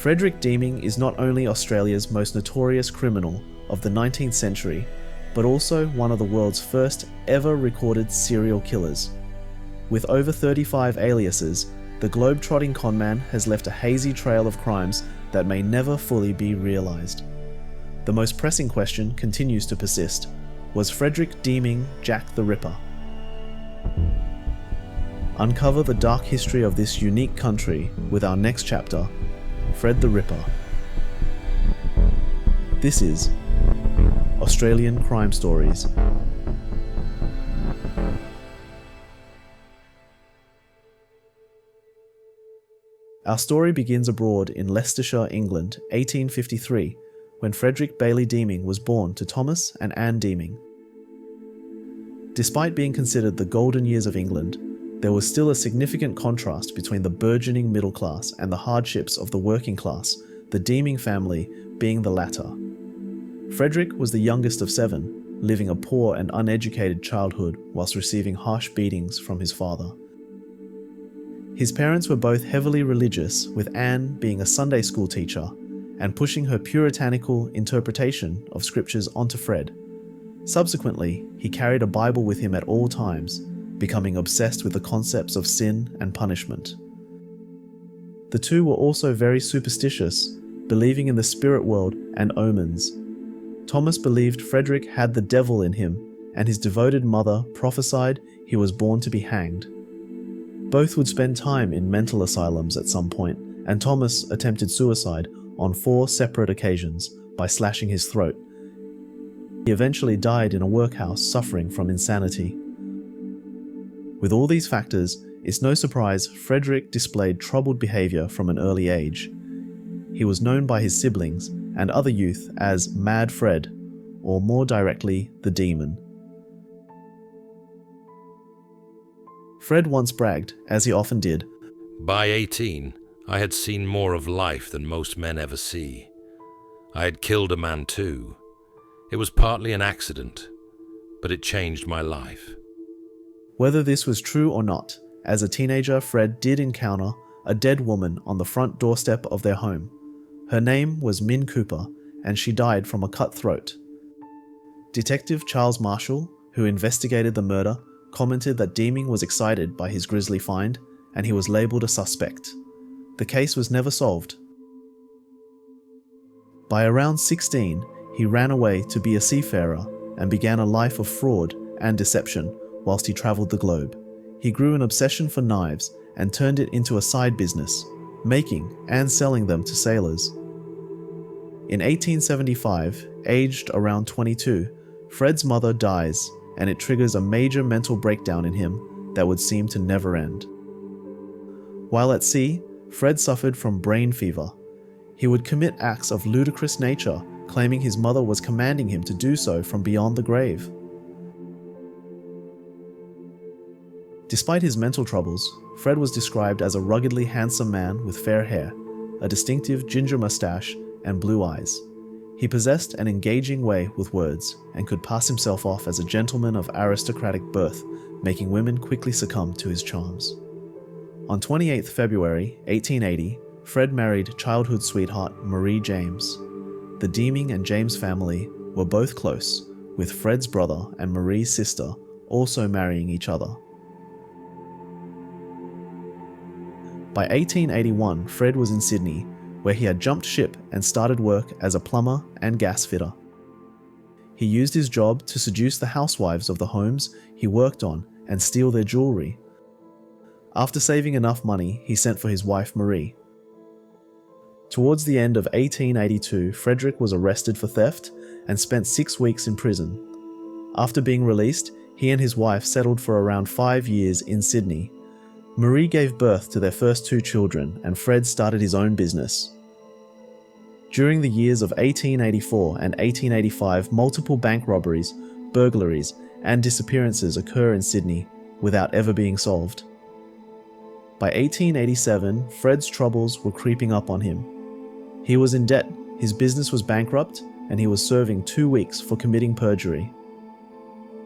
Frederick Deeming is not only Australia's most notorious criminal of the 19th century, but also one of the world's first ever recorded serial killers. With over 35 aliases, the globetrotting conman has left a hazy trail of crimes that may never fully be realised. The most pressing question continues to persist. Was Frederick Deeming Jack the Ripper? Uncover the dark history of this unique country with our next chapter, Fred the Ripper. This is Australian Crime Stories. Our story begins abroad in Leicestershire, England, 1853, when Frederick Bailey Deeming was born to Thomas and Anne Deeming. Despite being considered the golden years of England, there was still a significant contrast between the burgeoning middle class and the hardships of the working class, the Deeming family being the latter. Frederick was the youngest of 7, living a poor and uneducated childhood whilst receiving harsh beatings from his father. His parents were both heavily religious, with Anne being a Sunday school teacher and pushing her puritanical interpretation of scriptures onto Fred. Subsequently, he carried a Bible with him at all times, becoming obsessed with the concepts of sin and punishment. The two were also very superstitious, believing in the spirit world and omens. Thomas believed Frederick had the devil in him, and his devoted mother prophesied he was born to be hanged. Both would spend time in mental asylums at some point, and Thomas attempted suicide on 4 separate occasions by slashing his throat. He eventually died in a workhouse suffering from insanity. With all these factors, it's no surprise Frederick displayed troubled behaviour from an early age. He was known by his siblings and other youth as Mad Fred, or more directly, the Demon. Fred once bragged, as he often did, "By 18, I had seen more of life than most men ever see. I had killed a man too. It was partly an accident, but it changed my life." Whether this was true or not, as a teenager Fred did encounter a dead woman on the front doorstep of their home. Her name was Min Cooper, and she died from a cut throat. Detective Charles Marshall, who investigated the murder, commented that Deeming was excited by his grisly find, and he was labelled a suspect. The case was never solved. By around 16, he ran away to be a seafarer and began a life of fraud and deception whilst he travelled the globe. He grew an obsession for knives and turned it into a side business, making and selling them to sailors. In 1875, aged around 22, Fred's mother dies, and it triggers a major mental breakdown in him that would seem to never end. While at sea, Fred suffered from brain fever. He would commit acts of ludicrous nature, claiming his mother was commanding him to do so from beyond the grave. Despite his mental troubles, Fred was described as a ruggedly handsome man with fair hair, a distinctive ginger mustache, and blue eyes. He possessed an engaging way with words and could pass himself off as a gentleman of aristocratic birth, making women quickly succumb to his charms. On 28 February 1880, Fred married childhood sweetheart Marie James. The Deeming and James family were both close, with Fred's brother and Marie's sister also marrying each other. By 1881, Fred was in Sydney, where he had jumped ship and started work as a plumber and gas fitter. He used his job to seduce the housewives of the homes he worked on and steal their jewellery. After saving enough money, he sent for his wife Marie. Towards the end of 1882, Frederick was arrested for theft and spent 6 weeks in prison. After being released, he and his wife settled for around 5 years in Sydney. Marie gave birth to their first 2 children, and Fred started his own business. During the years of 1884 and 1885, multiple bank robberies, burglaries, and disappearances occur in Sydney without ever being solved. By 1887, Fred's troubles were creeping up on him. He was in debt, his business was bankrupt, and he was serving 2 weeks for committing perjury.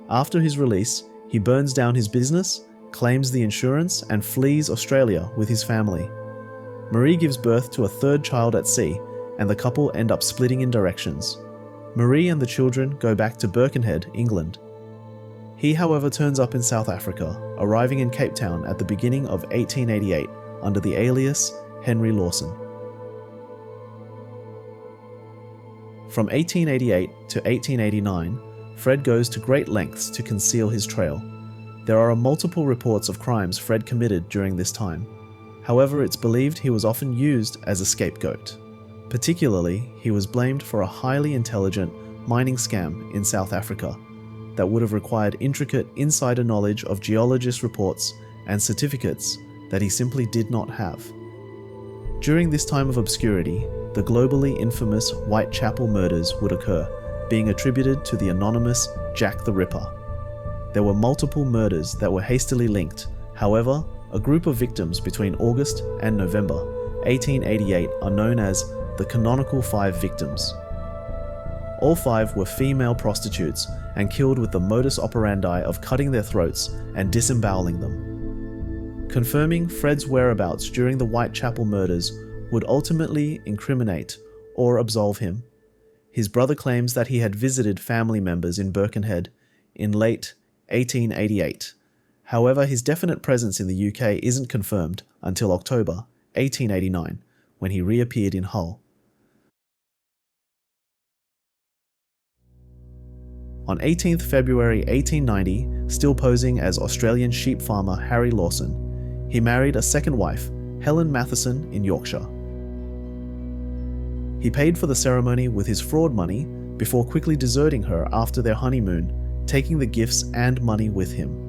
After his release, he burns down his business, claims the insurance, and flees Australia with his family. Marie gives birth to a third child at sea, and the couple end up splitting in directions. Marie and the children go back to Birkenhead, England. He, however, turns up in South Africa, arriving in Cape Town at the beginning of 1888 under the alias Henry Lawson. From 1888 to 1889, Fred goes to great lengths to conceal his trail. There are multiple reports of crimes Fred committed during this time. However, it's believed he was often used as a scapegoat. Particularly, he was blamed for a highly intelligent mining scam in South Africa that would have required intricate insider knowledge of geologist reports and certificates that he simply did not have. During this time of obscurity, the globally infamous Whitechapel murders would occur, being attributed to the anonymous Jack the Ripper. There were multiple murders that were hastily linked. However, a group of victims between August and November 1888 are known as the canonical 5 victims. All 5 were female prostitutes and killed with the modus operandi of cutting their throats and disemboweling them. Confirming Fred's whereabouts during the Whitechapel murders would ultimately incriminate or absolve him. His brother claims that he had visited family members in Birkenhead in late 1888. However, his definite presence in the UK isn't confirmed until October 1889, when he reappeared in Hull. On 18th February 1890, still posing as Australian sheep farmer Harry Lawson, he married a second wife, Helen Matheson, in Yorkshire. He paid for the ceremony with his fraud money before quickly deserting her after their honeymoon, taking the gifts and money with him.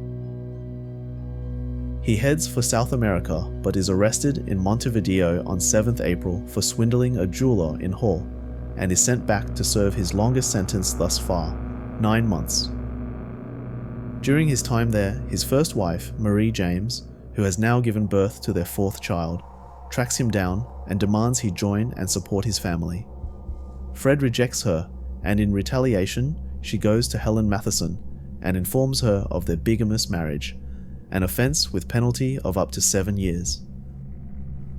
He heads for South America but is arrested in Montevideo on 7th April for swindling a jeweler in Hull and is sent back to serve his longest sentence thus far, 9 months. During his time there, his first wife, Marie James, who has now given birth to their 4th child, tracks him down and demands he join and support his family. Fred rejects her, and in retaliation, she goes to Helen Matheson and informs her of their bigamous marriage, an offence with penalty of up to 7 years.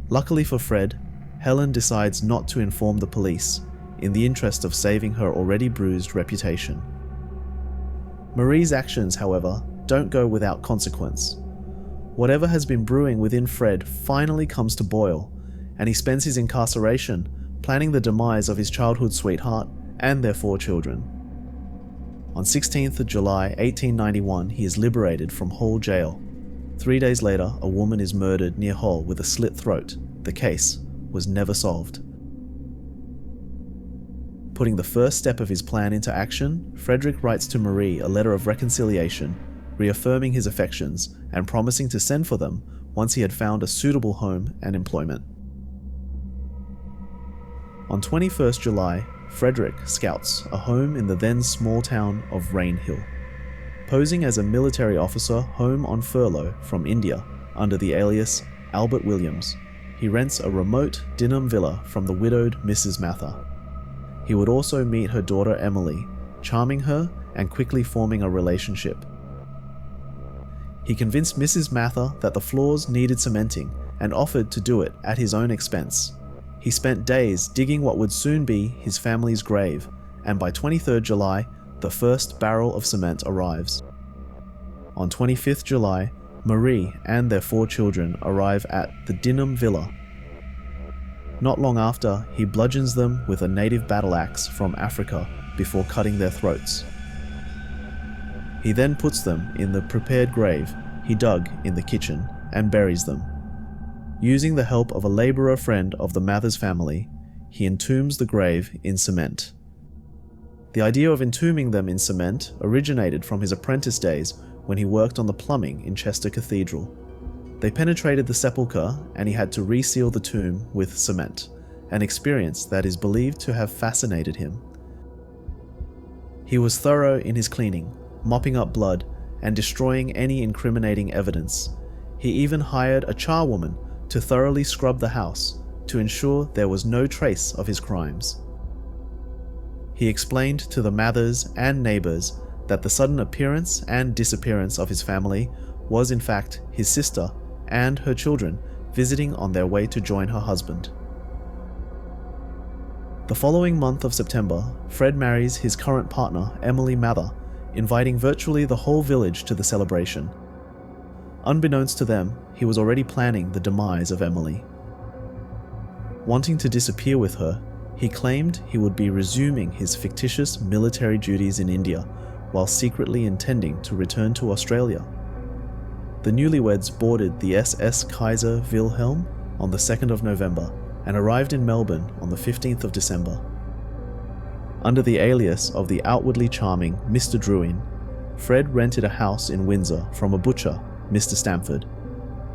Luckily for Fred, Helen decides not to inform the police in the interest of saving her already bruised reputation. Marie's actions, however, don't go without consequence. Whatever has been brewing within Fred finally comes to boil, and he spends his incarceration planning the demise of his childhood sweetheart and their 4 children. On 16th of July 1891, he is liberated from Hull jail. 3 days later, a woman is murdered near Hull with a slit throat. The case was never solved. Putting the first step of his plan into action, Frederick writes to Marie a letter of reconciliation, reaffirming his affections and promising to send for them once he had found a suitable home and employment. On 21st July, Frederick scouts a home in the then small town of Rainhill. Posing as a military officer home on furlough from India under the alias Albert Williams, he rents a remote Dinham villa from the widowed Mrs. Mather. He would also meet her daughter Emily, charming her and quickly forming a relationship. He convinced Mrs. Mather that the floors needed cementing and offered to do it at his own expense. He spent days digging what would soon be his family's grave, and by 23rd July, the first barrel of cement arrives. On 25th July, Marie and their 4 children arrive at the Dinham Villa. Not long after, he bludgeons them with a native battle axe from Africa before cutting their throats. He then puts them in the prepared grave he dug in the kitchen and buries them. Using the help of a labourer friend of the Mathers family, he entombs the grave in cement. The idea of entombing them in cement originated from his apprentice days when he worked on the plumbing in Chester Cathedral. They penetrated the sepulchre and he had to reseal the tomb with cement, an experience that is believed to have fascinated him. He was thorough in his cleaning, mopping up blood and destroying any incriminating evidence. He even hired a charwoman to thoroughly scrub the house to ensure there was no trace of his crimes. He explained to the Mathers and neighbours that the sudden appearance and disappearance of his family was in fact his sister and her children visiting on their way to join her husband. The following month of September, Fred marries his current partner, Emily Mather, inviting virtually the whole village to the celebration. Unbeknownst to them, he was already planning the demise of Emily. Wanting to disappear with her, he claimed he would be resuming his fictitious military duties in India while secretly intending to return to Australia. The newlyweds boarded the SS Kaiser Wilhelm on the 2nd of November and arrived in Melbourne on the 15th of December. Under the alias of the outwardly charming Mr. Druin, Fred rented a house in Windsor from a butcher, Mr. Stamford.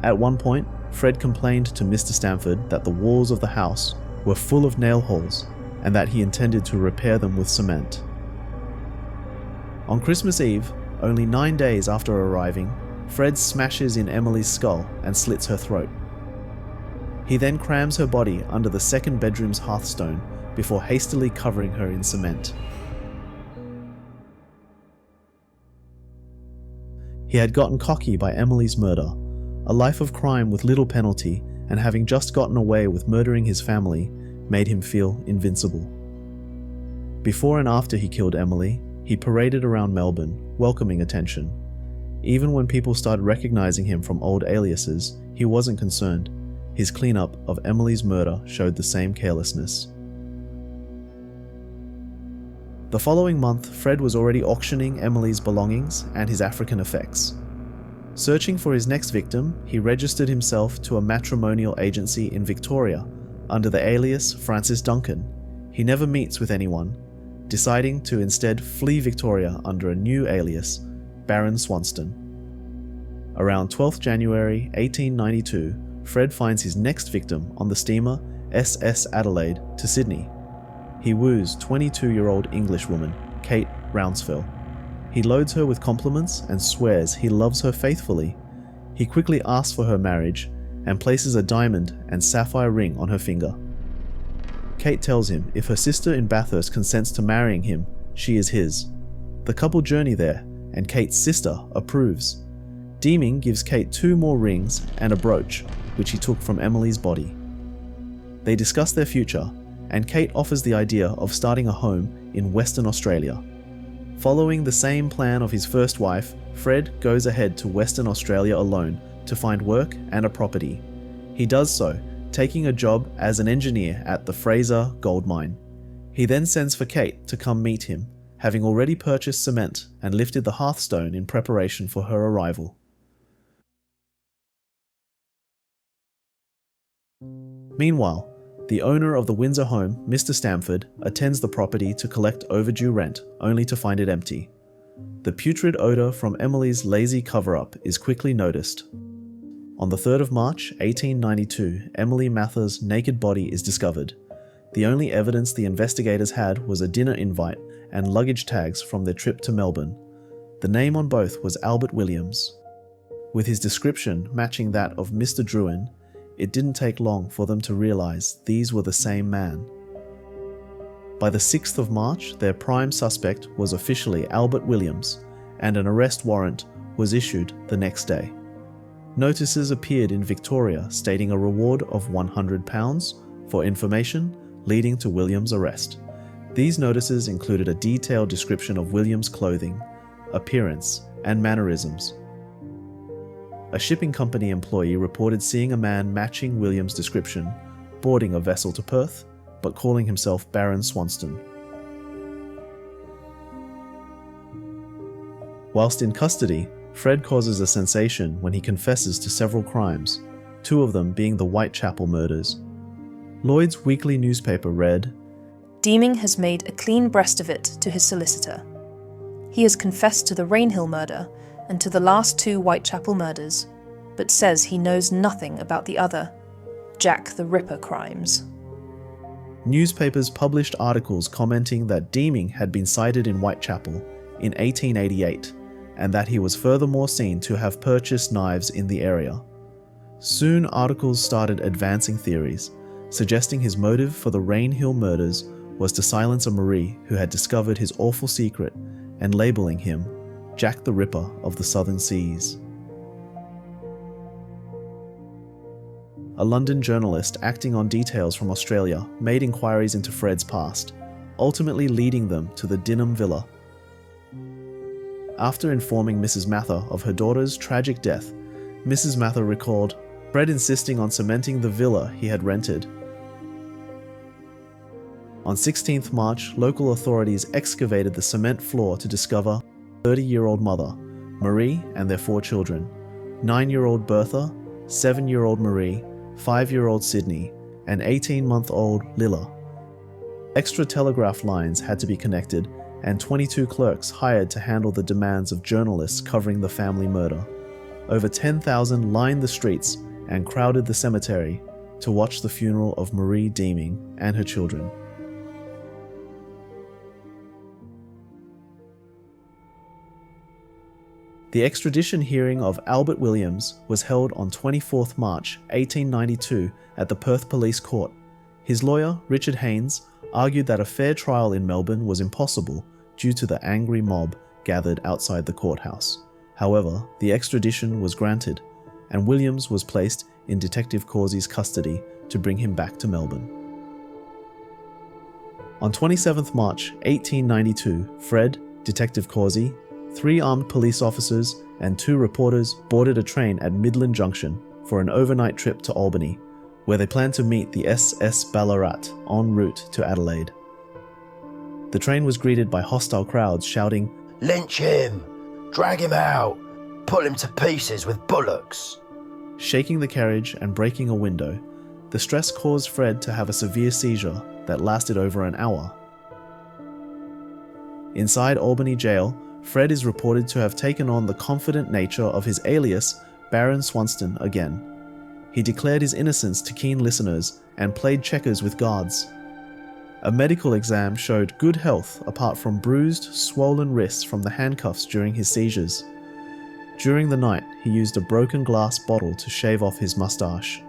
At one point, Fred complained to Mr. Stamford that the walls of the house were full of nail holes and that he intended to repair them with cement. On Christmas Eve, only 9 days after arriving, Fred smashes in Emily's skull and slits her throat. He then crams her body under the second bedroom's hearthstone before hastily covering her in cement. He had gotten cocky by Emily's murder. A life of crime with little penalty and having just gotten away with murdering his family made him feel invincible. Before and after he killed Emily, he paraded around Melbourne, welcoming attention. Even when people started recognizing him from old aliases, he wasn't concerned. His cleanup of Emily's murder showed the same carelessness. The following month, Fred was already auctioning Emily's belongings and his African effects. Searching for his next victim, he registered himself to a matrimonial agency in Victoria under the alias Francis Duncan. He never meets with anyone, deciding to instead flee Victoria under a new alias, Baron Swanston. Around 12th January 1892, Fred finds his next victim on the steamer SS Adelaide to Sydney. He woos 22-year-old Englishwoman, Kate Rounsfell. He loads her with compliments and swears he loves her faithfully. He quickly asks for her marriage and places a diamond and sapphire ring on her finger. Kate tells him if her sister in Bathurst consents to marrying him, she is his. The couple journey there, and Kate's sister approves. Deeming gives Kate 2 more rings and a brooch, which he took from Emily's body. They discuss their future, and Kate offers the idea of starting a home in Western Australia. Following the same plan of his first wife, Fred goes ahead to Western Australia alone to find work and a property. He does so, taking a job as an engineer at the Fraser gold mine. He then sends for Kate to come meet him, having already purchased cement and lifted the hearthstone in preparation for her arrival. Meanwhile, the owner of the Windsor home, Mr. Stamford, attends the property to collect overdue rent, only to find it empty. The putrid odour from Emily's lazy cover-up is quickly noticed. On the 3rd of March, 1892, Emily Mather's naked body is discovered. The only evidence the investigators had was a dinner invite and luggage tags from their trip to Melbourne. The name on both was Albert Williams. With his description matching that of Mr. Druin, it didn't take long for them to realise these were the same man. By the 6th of March, their prime suspect was officially Albert Williams, and an arrest warrant was issued the next day. Notices appeared in Victoria stating a reward of £100 for information leading to Williams' arrest. These notices included a detailed description of Williams' clothing, appearance, and mannerisms. A shipping company employee reported seeing a man matching Williams' description, boarding a vessel to Perth, but calling himself Baron Swanston. Whilst in custody, Fred causes a sensation when he confesses to several crimes, 2 of them being the Whitechapel murders. Lloyd's weekly newspaper read, Deeming has made a clean breast of it to his solicitor. He has confessed to the Rainhill murder and to the last 2 Whitechapel murders, but says he knows nothing about the other, Jack the Ripper crimes. Newspapers published articles commenting that Deeming had been sighted in Whitechapel in 1888, and that he was furthermore seen to have purchased knives in the area. Soon articles started advancing theories, suggesting his motive for the Rainhill murders was to silence a Marie who had discovered his awful secret and labelling him Jack the Ripper of the Southern Seas. a London journalist acting on details from Australia made inquiries into Fred's past, ultimately leading them to the Dinham Villa. After informing Mrs. Mather of her daughter's tragic death, Mrs. Mather recalled Fred insisting on cementing the villa he had rented. On 16th March, local authorities excavated the cement floor to discover 30-year-old mother, Marie, and their 4 children, 9-year-old Bertha, 7-year-old Marie, 5-year-old Sydney, and 18-month-old Lilla. Extra telegraph lines had to be connected, and 22 clerks hired to handle the demands of journalists covering the family murder. Over 10,000 lined the streets and crowded the cemetery to watch the funeral of Marie Deeming and her children. The extradition hearing of Albert Williams was held on 24th March 1892 at the Perth Police Court. His lawyer, Richard Haynes, argued that a fair trial in Melbourne was impossible due to the angry mob gathered outside the courthouse. However, the extradition was granted, and Williams was placed in Detective Causey's custody to bring him back to Melbourne. On 27th March 1892, Fred, Detective Causey, 3 armed police officers and 2 reporters boarded a train at Midland Junction for an overnight trip to Albany, where they planned to meet the SS Ballarat en route to Adelaide. The train was greeted by hostile crowds shouting, "Lynch him! Drag him out! Pull him to pieces with bullocks!" shaking the carriage and breaking a window. The stress caused Fred to have a severe seizure that lasted over an hour. Inside Albany jail, Fred is reported to have taken on the confident nature of his alias, Baron Swanston, again. He declared his innocence to keen listeners and played checkers with guards. A medical exam showed good health apart from bruised, swollen wrists from the handcuffs during his seizures. During the night, he used a broken glass bottle to shave off his mustache.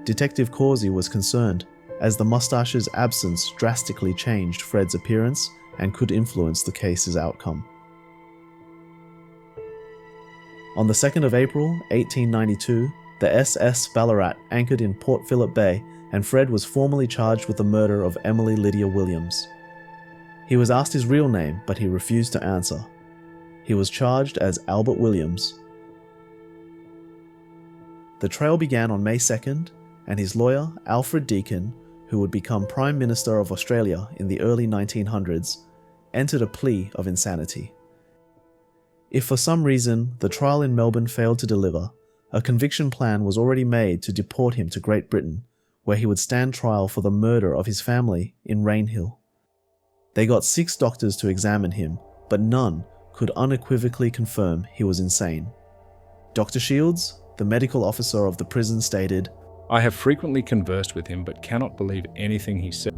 Detective Causey was concerned, as the mustache's absence drastically changed Fred's appearance and could influence the case's outcome. On the 2nd of April, 1892, the SS Ballarat anchored in Port Phillip Bay, and Fred was formally charged with the murder of Emily Lydia Williams. He was asked his real name, but he refused to answer. He was charged as Albert Williams. The trial began on May 2nd, and his lawyer, Alfred Deakin, who would become Prime Minister of Australia in the early 1900s, entered a plea of insanity. If for some reason the trial in Melbourne failed to deliver, a conviction plan was already made to deport him to Great Britain, where he would stand trial for the murder of his family in Rainhill. They got 6 doctors to examine him, but none could unequivocally confirm he was insane. Dr. Shields, the medical officer of the prison, stated, "I have frequently conversed with him but cannot believe anything he said."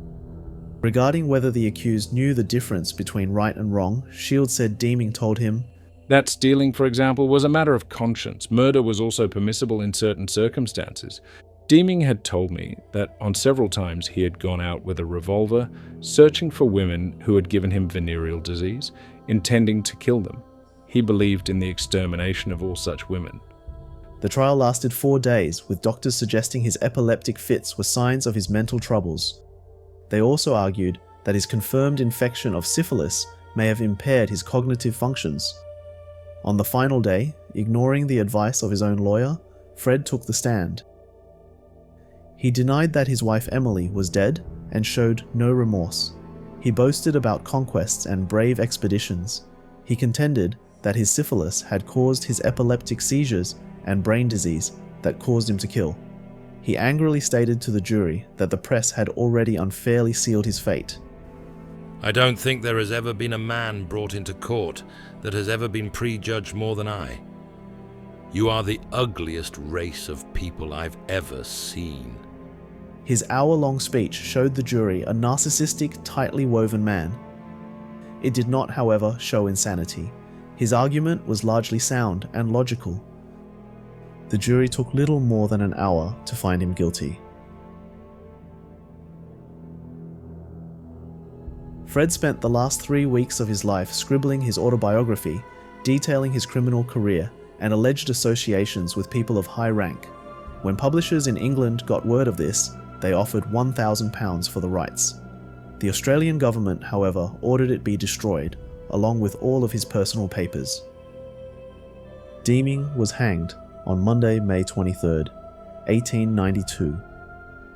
Regarding whether the accused knew the difference between right and wrong, Shields said Deeming told him, That stealing, for example, was a matter of conscience. Murder was also permissible in certain circumstances. Deeming had told me that on several times he had gone out with a revolver, searching for women who had given him venereal disease, intending to kill them. He believed in the extermination of all such women. The trial lasted 4 days, with doctors suggesting his epileptic fits were signs of his mental troubles. They also argued that his confirmed infection of syphilis may have impaired his cognitive functions. On the final day, ignoring the advice of his own lawyer, Fred took the stand. He denied that his wife Emily was dead and showed no remorse. He boasted about conquests and brave expeditions. He contended that his syphilis had caused his epileptic seizures and brain disease that caused him to kill. He angrily stated to the jury that the press had already unfairly sealed his fate. I don't think there has ever been a man brought into court that has ever been prejudged more than I. You are the ugliest race of people I've ever seen. His hour-long speech showed the jury a narcissistic, tightly woven man. It did not, however, show insanity. His argument was largely sound and logical. The jury took little more than an hour to find him guilty. Fred spent the last 3 weeks of his life scribbling his autobiography, detailing his criminal career and alleged associations with people of high rank. When publishers in England got word of this, they offered £1,000 for the rights. The Australian government, however, ordered it be destroyed, along with all of his personal papers. Deeming was hanged on Monday, May 23rd, 1892.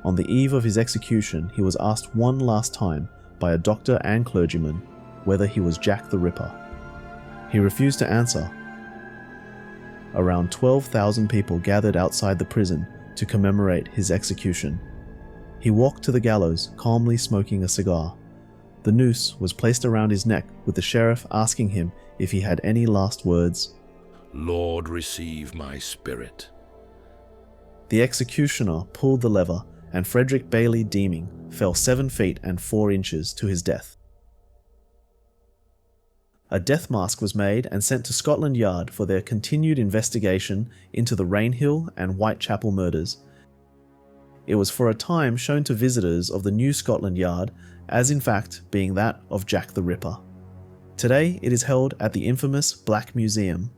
On the eve of his execution, he was asked one last time by a doctor and clergyman whether he was Jack the Ripper. He refused to answer. Around 12,000 people gathered outside the prison to commemorate his execution. He walked to the gallows, calmly smoking a cigar. The noose was placed around his neck, with the sheriff asking him if he had any last words. Lord, receive my spirit. The executioner pulled the lever, and Frederick Bailey Deeming fell 7 feet and 4 inches to his death. A death mask was made and sent to Scotland Yard for their continued investigation into the Rainhill and Whitechapel murders. It was for a time shown to visitors of the new Scotland Yard as in fact being that of Jack the Ripper. Today it is held at the infamous Black Museum.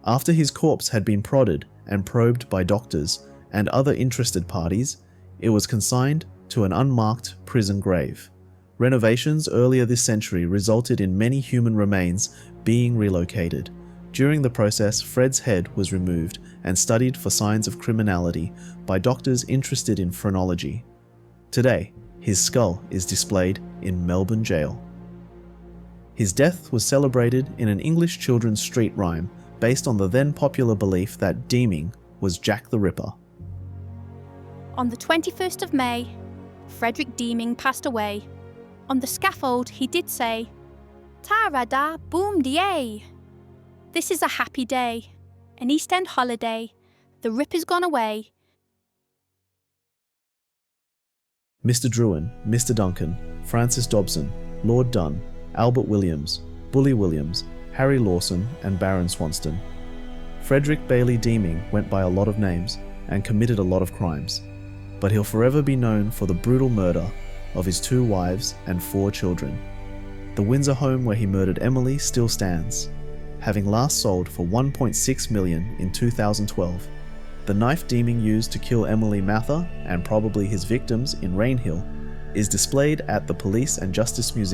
After his corpse had been prodded and probed by doctors and other interested parties, it was consigned to an unmarked prison grave. Renovations earlier this century resulted in many human remains being relocated. During the process, Fred's head was removed and studied for signs of criminality by doctors interested in phrenology. Today, his skull is displayed in Melbourne jail. His death was celebrated in an English children's street rhyme based on the then popular belief that Deeming was Jack the Ripper. On the 21st of May, Frederick Deeming passed away. On the scaffold he did say, "Ta-ra-da, boom de-ay." This is a happy day, an East End holiday, the Ripper's gone away. Mr. Druin, Mr. Duncan, Francis Dobson, Lord Dunn, Albert Williams, Bully Williams, Harry Lawson and Baron Swanston. Frederick Bailey Deeming went by a lot of names and committed a lot of crimes, but he'll forever be known for the brutal murder of his 2 wives and 4 children. The Windsor home where he murdered Emily still stands, having last sold for $1.6 million in 2012. The knife Deeming used to kill Emily Mather and probably his victims in Rainhill is displayed at the Police and Justice Museum.